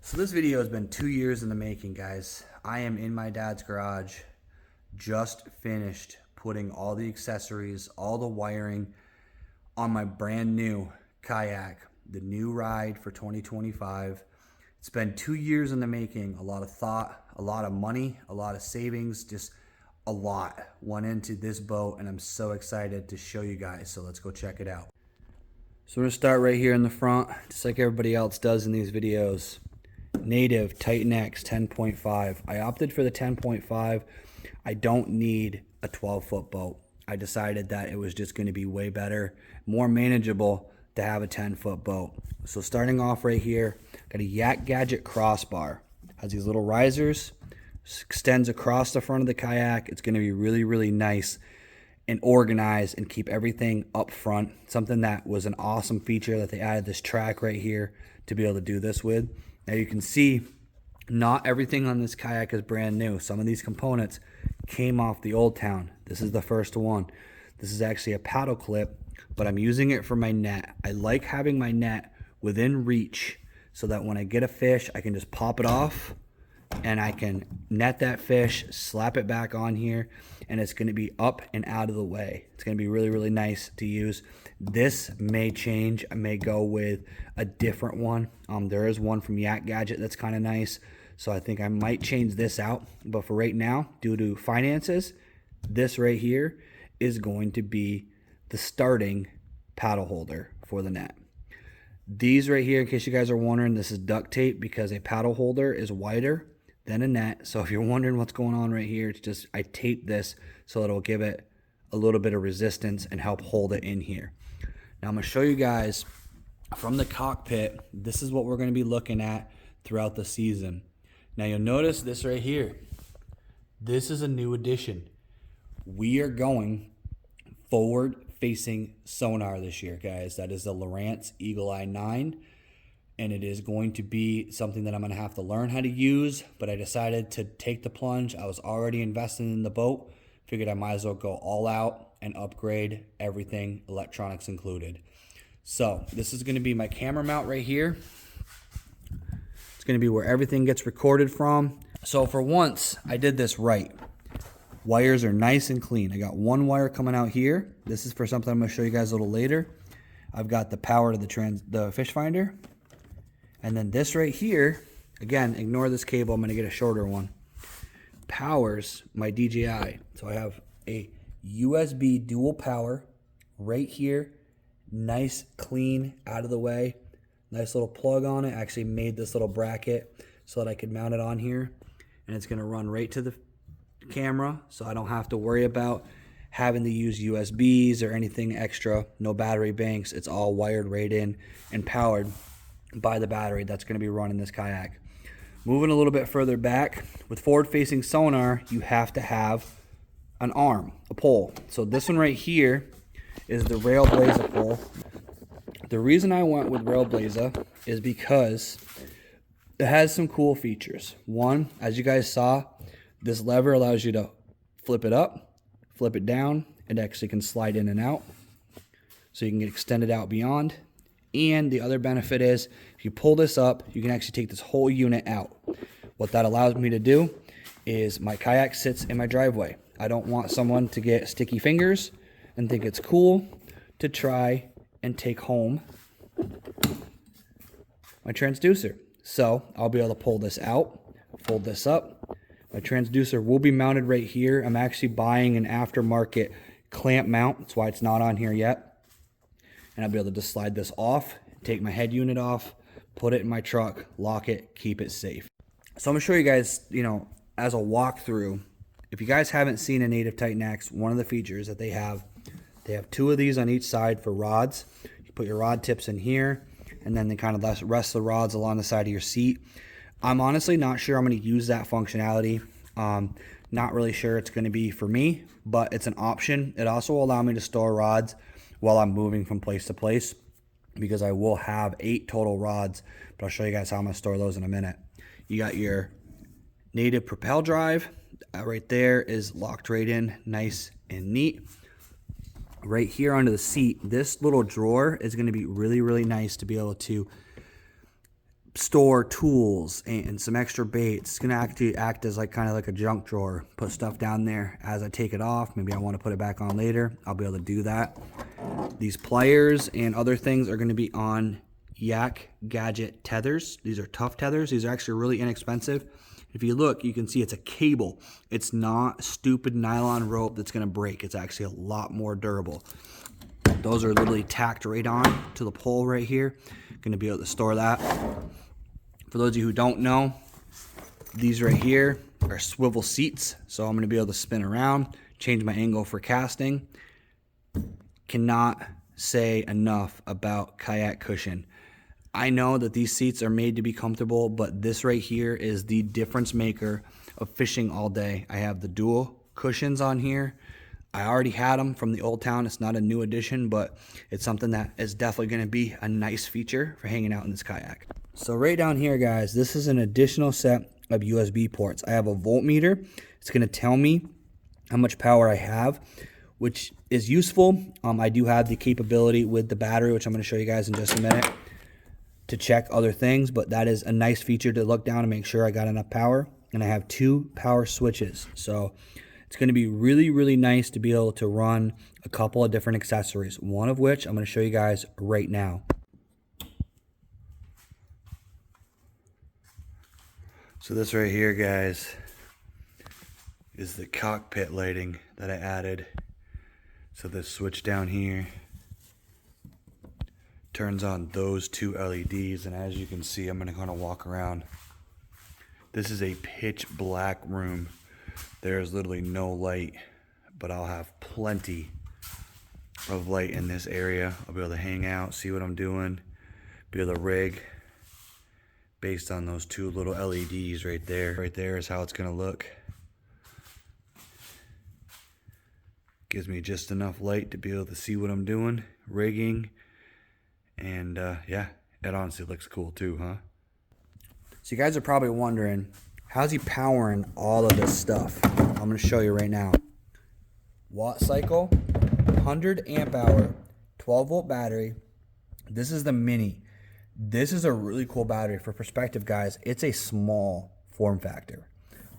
So this video has been 2 years in the making, guys. I am in my dad's garage, just finished putting all the accessories, all the wiring on my brand new Kayak, the new ride for 2025. It's been 2 years in the making, a lot of thought, a lot of money, a lot of savings, just a lot went into this boat, and I'm so excited to show you guys. So let's go check it out. So I'm gonna start right here in the front, just like everybody else does in these videos. Native Titan X 10.5. I opted for the 10.5. I don't need a 12-foot boat. I decided that it was just going to be way better, more manageable to have a 10-foot boat. So starting off right here, got a Yak Gadget crossbar. Has these little risers, extends across the front of the kayak. It's going to be really, really nice and organized and keep everything up front. Something that was an awesome feature that they added this track right here to be able to do this with. Now you can see not everything on this kayak is brand new. Some of these components came off the Old Town. This is the first one. This is actually a paddle clip, but I'm using it for my net. I like having my net within reach so that when I get a fish, I can just pop it off and I can net that fish, slap it back on here, and it's going to be up and out of the way. It's going to be really, really nice to use. This may change. I may go with a different one. There is one from Yak Gadget that's kind of nice, so I think I might change this out. But for right now, due to finances, this right here is going to be the starting paddle holder for the net. These right here, in case you guys are wondering, this is duct tape because a paddle holder is wider than a net. So if you're wondering what's going on right here, it's just I taped this so it'll give it a little bit of resistance and help hold it in here. Now I'm going to show you guys from the cockpit. This is what we're going to be looking at throughout the season. Now you'll notice this right here. This is a new addition. We are going forward facing sonar this year, guys. That is the Lowrance Eagle Eye 9. And it is going to be something that I'm going to have to learn how to use, but I decided to take the plunge. I was already investing in the boat. Figured I might as well go all out and upgrade everything, electronics included. So this is going to be my camera mount right here. It's going to be where everything gets recorded from. So for once, I did this right. Wires are nice and clean. I got one wire coming out here. This is for something I'm going to show you guys a little later. I've got the power to the fish finder. And then this right here, again, ignore this cable. I'm going to get a shorter one. Powers my DJI. So I have a USB dual power right here. Nice, clean, out of the way. Nice little plug on it. I actually made this little bracket so that I could mount it on here. And it's going to run right to the camera, so I don't have to worry about having to use USBs or anything extra. No battery banks. It's all wired right in and powered by the battery that's going to be running this kayak. Moving a little bit further back, with forward-facing sonar, you have to have an arm, a pole. So this one right here is the Railblaza pole. The reason I went with Railblaza is because it has some cool features. One, as you guys saw, this lever allows you to flip it up, flip it down. It actually can slide in and out, so you can get extended out beyond. And the other benefit is, if you pull this up, you can actually take this whole unit out. What that allows me to do is my kayak sits in my driveway. I don't want someone to get sticky fingers and think it's cool to try and take home my transducer. So I'll be able to pull this out, fold this up. My transducer will be mounted right here. I'm actually buying an aftermarket clamp mount. That's why it's not on here yet. And I'll be able to just slide this off, take my head unit off, put it in my truck, lock it, keep it safe. So I'm gonna show you guys, as a walkthrough. If you guys haven't seen a Native Titan X, one of the features that they have two of these on each side for rods. You put your rod tips in here, and then they kind of rest the rods along the side of your seat. I'm honestly not sure I'm gonna use that functionality. Not really sure it's gonna be for me, but it's an option. It also will allow me to store rods while I'm moving from place to place, because I will have 8 total rods, but I'll show you guys how I'm going to store those in a minute. You got your native propel drive. Right there is locked right in, nice and neat. Right here under the seat, this little drawer is going to be really, really nice to be able to store store tools and some extra baits. It's gonna actually act as like kind of like a junk drawer. Put stuff down there as I take it off. Maybe I want to put it back on later. I'll be able to do that. These pliers and other things are gonna be on Yak Gadget tethers. These are tough tethers. These are actually really inexpensive. If you look, you can see it's a cable. It's not stupid nylon rope that's gonna break. It's actually a lot more durable. Those are literally tacked right on to the pole right here. Gonna be able to store that. For those of you who don't know, these right here are swivel seats. So I'm gonna be able to spin around, change my angle for casting. Cannot say enough about Kayak cushion. I know that these seats are made to be comfortable, but this right here is the difference maker of fishing all day. I have the dual cushions on here. I already had them from the Old Town. It's not a new addition, but it's something that is definitely going to be a nice feature for hanging out in this kayak. So right down here, guys, this is an additional set of USB ports. I have a voltmeter. It's going to tell me how much power I have, which is useful. I do have the capability with the battery, which I'm going to show you guys in just a minute, to check other things, but that is a nice feature to look down and make sure I got enough power. And I have 2 power switches. So it's going to be really, really nice to be able to run a couple of different accessories, one of which I'm going to show you guys right now. So this right here, guys, is the cockpit lighting that I added. So this switch down here turns on those 2 LEDs, and as you can see, I'm going to kind of walk around. This is a pitch black room. There's literally no light, but I'll have plenty of light in this area. I'll be able to hang out, see what I'm doing, be able to rig based on those 2 little LEDs right there. Right there is how it's going to look. Gives me just enough light to be able to see what I'm doing, rigging, and yeah, it honestly looks cool too, huh? So you guys are probably wondering, how's he powering all of this stuff? I'm going to show you right now. Watt cycle, 100 amp hour, 12 volt battery. This is the mini. This is a really cool battery. For perspective, guys, it's a small form factor,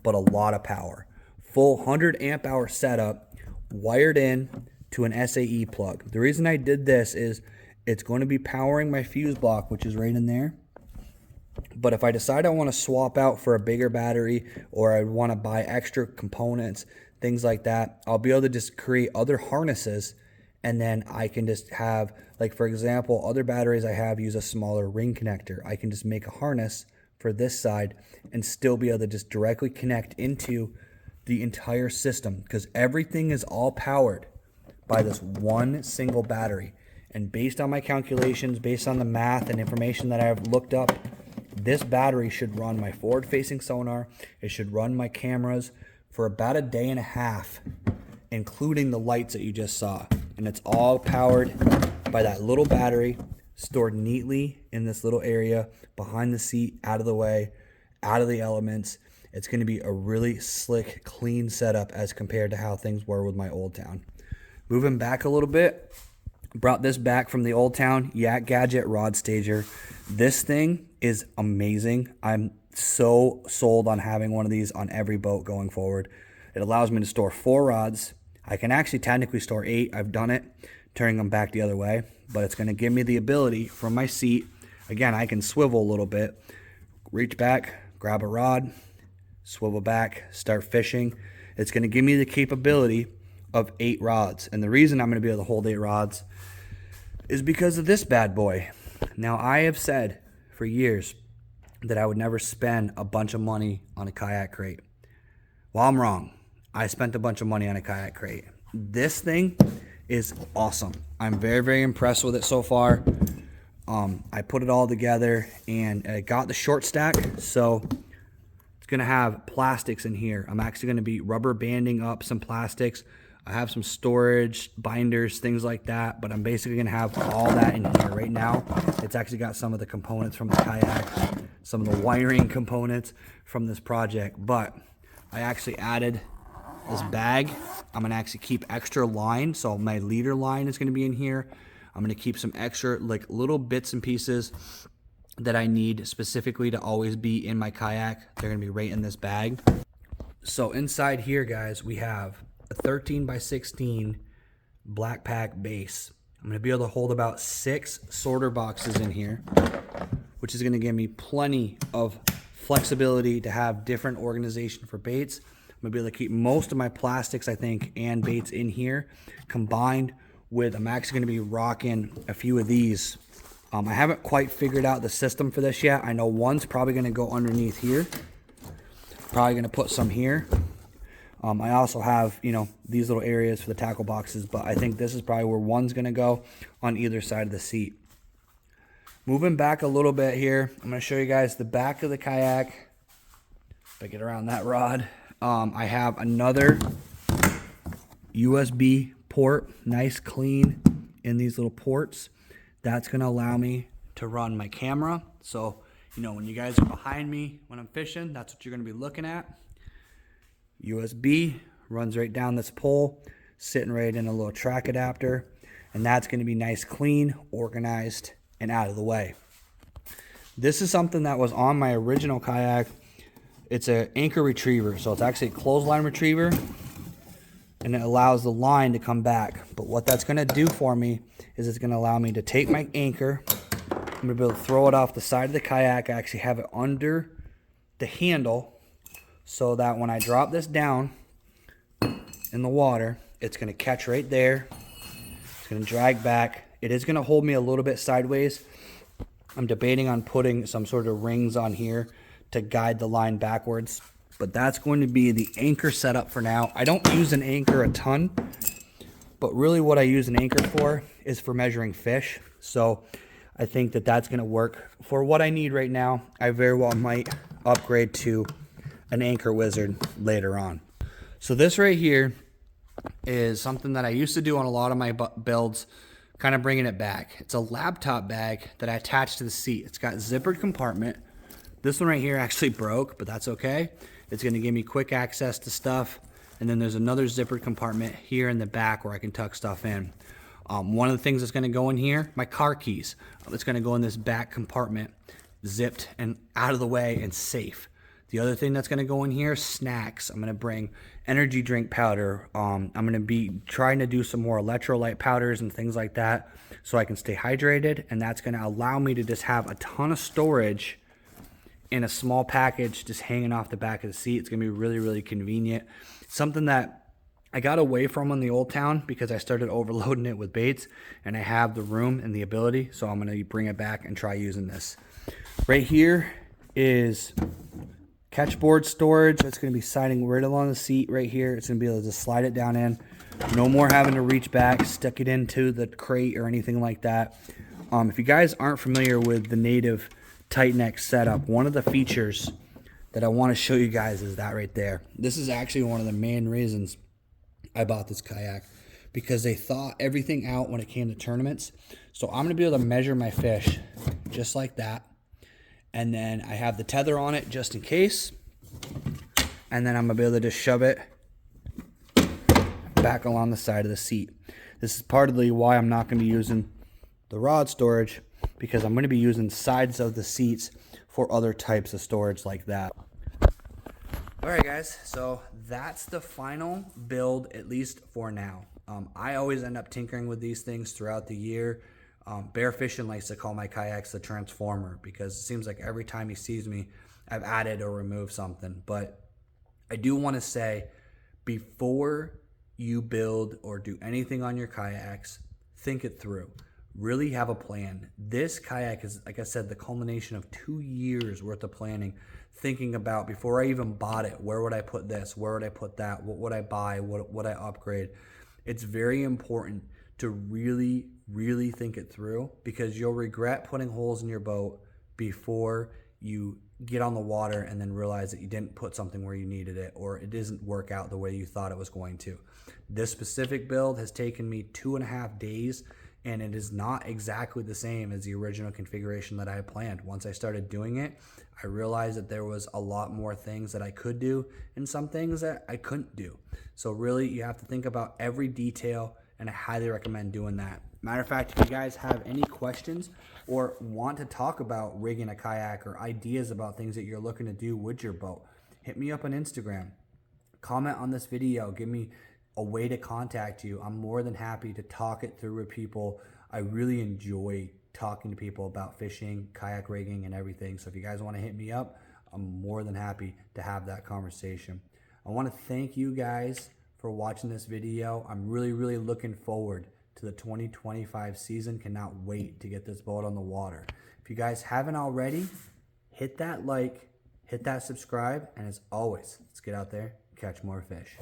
but a lot of power. Full 100 amp hour setup, wired in to an SAE plug. The reason I did this is it's going to be powering my fuse block, which is right in there. But if I decide I want to swap out for a bigger battery, or I want to buy extra components, things like that, I'll be able to just create other harnesses, and then I can just have, like for example, other batteries I have use a smaller ring connector. I can just make a harness for this side and still be able to just directly connect into the entire system, because everything is all powered by this one single battery. And based on my calculations, based on the math and information that I've looked up, this battery should run my forward-facing sonar. It should run my cameras for about a day and a half, including the lights that you just saw. And it's all powered by that little battery stored neatly in this little area behind the seat, out of the way, out of the elements. It's going to be a really slick, clean setup as compared to how things were with my Old Town. Moving back a little bit, brought this back from the Old Town Yak Gadget rod stager. This thing is amazing. I'm so sold on having one of these on every boat going forward. It allows me to store 4 rods. I can actually technically store 8. I've done it, turning them back the other way, but it's going to give me the ability from my seat. Again, I can swivel a little bit, reach back, grab a rod, swivel back, start fishing. It's going to give me the capability of 8 rods. And the reason I'm going to be able to hold 8 rods is because of this bad boy. Now, I have said for years that I would never spend a bunch of money on a kayak crate. Well, I'm wrong. I spent a bunch of money on a kayak crate. This thing is awesome. I'm very, very impressed with it so far. I put it all together and I got the short stack, so it's going to have plastics in here. I'm actually going to be rubber banding up some plastics. I have some storage, binders, things like that, but I'm basically going to have all that in here right now. It's actually got some of the components from the kayak, some of the wiring components from this project, but I actually added this bag. I'm going to actually keep extra line, so my leader line is going to be in here. I'm going to keep some extra like little bits and pieces that I need specifically to always be in my kayak. They're gonna be right in this bag. So inside here, guys, we have a 13 by 16 black pack base. I'm gonna be able to hold about 6 sorter boxes in here, which is gonna give me plenty of flexibility to have different organization for baits. I'm gonna be able to keep most of my plastics, I think, and baits in here, combined with, I'm actually gonna be rocking a few of these. I haven't quite figured out the system for this yet. I know one's probably gonna go underneath here. Probably gonna put some here. I also have, you know, these little areas for the tackle boxes, but I think this is probably where one's gonna go on either side of the seat. Moving back a little bit here, I'm gonna show you guys the back of the kayak. If I get around that rod, I have another USB port, nice clean in these little ports. That's gonna allow me to run my camera. So, you know, when you guys are behind me when I'm fishing, that's what you're gonna be looking at. USB runs right down this pole, sitting right in a little track adapter, and that's gonna be nice, clean, organized, and out of the way. This is something that was on my original kayak. It's an anchor retriever, so it's actually a clothesline retriever, and it allows the line to come back. But what that's gonna do for me is it's gonna allow me to take my anchor, I'm gonna be able to throw it off the side of the kayak. I actually have it under the handle so that when I drop this down in the water, it's gonna catch right there. It's gonna drag back. It is gonna hold me a little bit sideways. I'm debating on putting some sort of rings on here to guide the line backwards, but that's going to be the anchor setup for now. I don't use an anchor a ton, but really what I use an anchor for is for measuring fish. So I think that that's gonna work for what I need right now. I very well might upgrade to an anchor wizard later on. So this right here is something that I used to do on a lot of my builds, kind of bringing it back. It's a laptop bag that I attach to the seat. It's got a zippered compartment. This one right here actually broke, but that's okay. It's gonna give me quick access to stuff. And then there's another zippered compartment here in the back where I can tuck stuff in. One of the things that's gonna go in here, my car keys. It's gonna go in this back compartment, zipped and out of the way and safe. The other thing that's gonna go in here, snacks. I'm gonna bring energy drink powder. I'm gonna be trying to do some more electrolyte powders and things like that so I can stay hydrated, and that's gonna allow me to just have a ton of storage in a small package just hanging off the back of the seat. It's gonna be really, really convenient. Something that I got away from in the old town because I started overloading it with baits, and I have the room and the ability, so I'm gonna bring it back and try using this. Right here is catchboard storage. It's going to be siding right along the seat right here. It's going to be able to just slide it down in. No more having to reach back, stick it into the crate or anything like that. If you guys aren't familiar with the native tight neck setup, one of the features that I want to show you guys is that right there. This is actually one of the main reasons I bought this kayak, because they thought everything out when it came to tournaments. So I'm going to be able to measure my fish just like that. And then I have the tether on it just in case. And then I'm gonna be able to just shove it back along the side of the seat. This is partly why I'm not gonna be using the rod storage, because I'm gonna be using sides of the seats for other types of storage like that. All right, guys, so that's the final build, at least for now. I always end up tinkering with these things throughout the year. Bear Fishing likes to call my kayaks the Transformer, because it seems like every time he sees me, I've added or removed something. But I do want to say, before you build or do anything on your kayaks, think it through. Really have a plan. This kayak is, like I said, the culmination of 2 years worth of planning, thinking about, before I even bought it, where would I put this? Where would I put that? What would I buy? What would I upgrade? It's very important to really think it through, because you'll regret putting holes in your boat before you get on the water and then realize that you didn't put something where you needed it, or it doesn't work out the way you thought it was going to. This specific build has taken me 2.5 days, and it is not exactly the same as the original configuration that I had planned. Once I started doing it, I realized that there was a lot more things that I could do and some things that I couldn't do. So really, you have to think about every detail, and I highly recommend doing that. Matter of fact, if you guys have any questions or want to talk about rigging a kayak or ideas about things that you're looking to do with your boat, hit me up on Instagram. Comment on this video. Give me a way to contact you. I'm more than happy to talk it through with people. I really enjoy talking to people about fishing, kayak rigging, and everything. So if you guys want to hit me up, I'm more than happy to have that conversation. I want to thank you guys for watching this video. I'm really looking forward to the 2025 season. Cannot wait to get this boat on the water. If you guys haven't already, hit that like, hit that subscribe, and as always, let's get out there and catch more fish.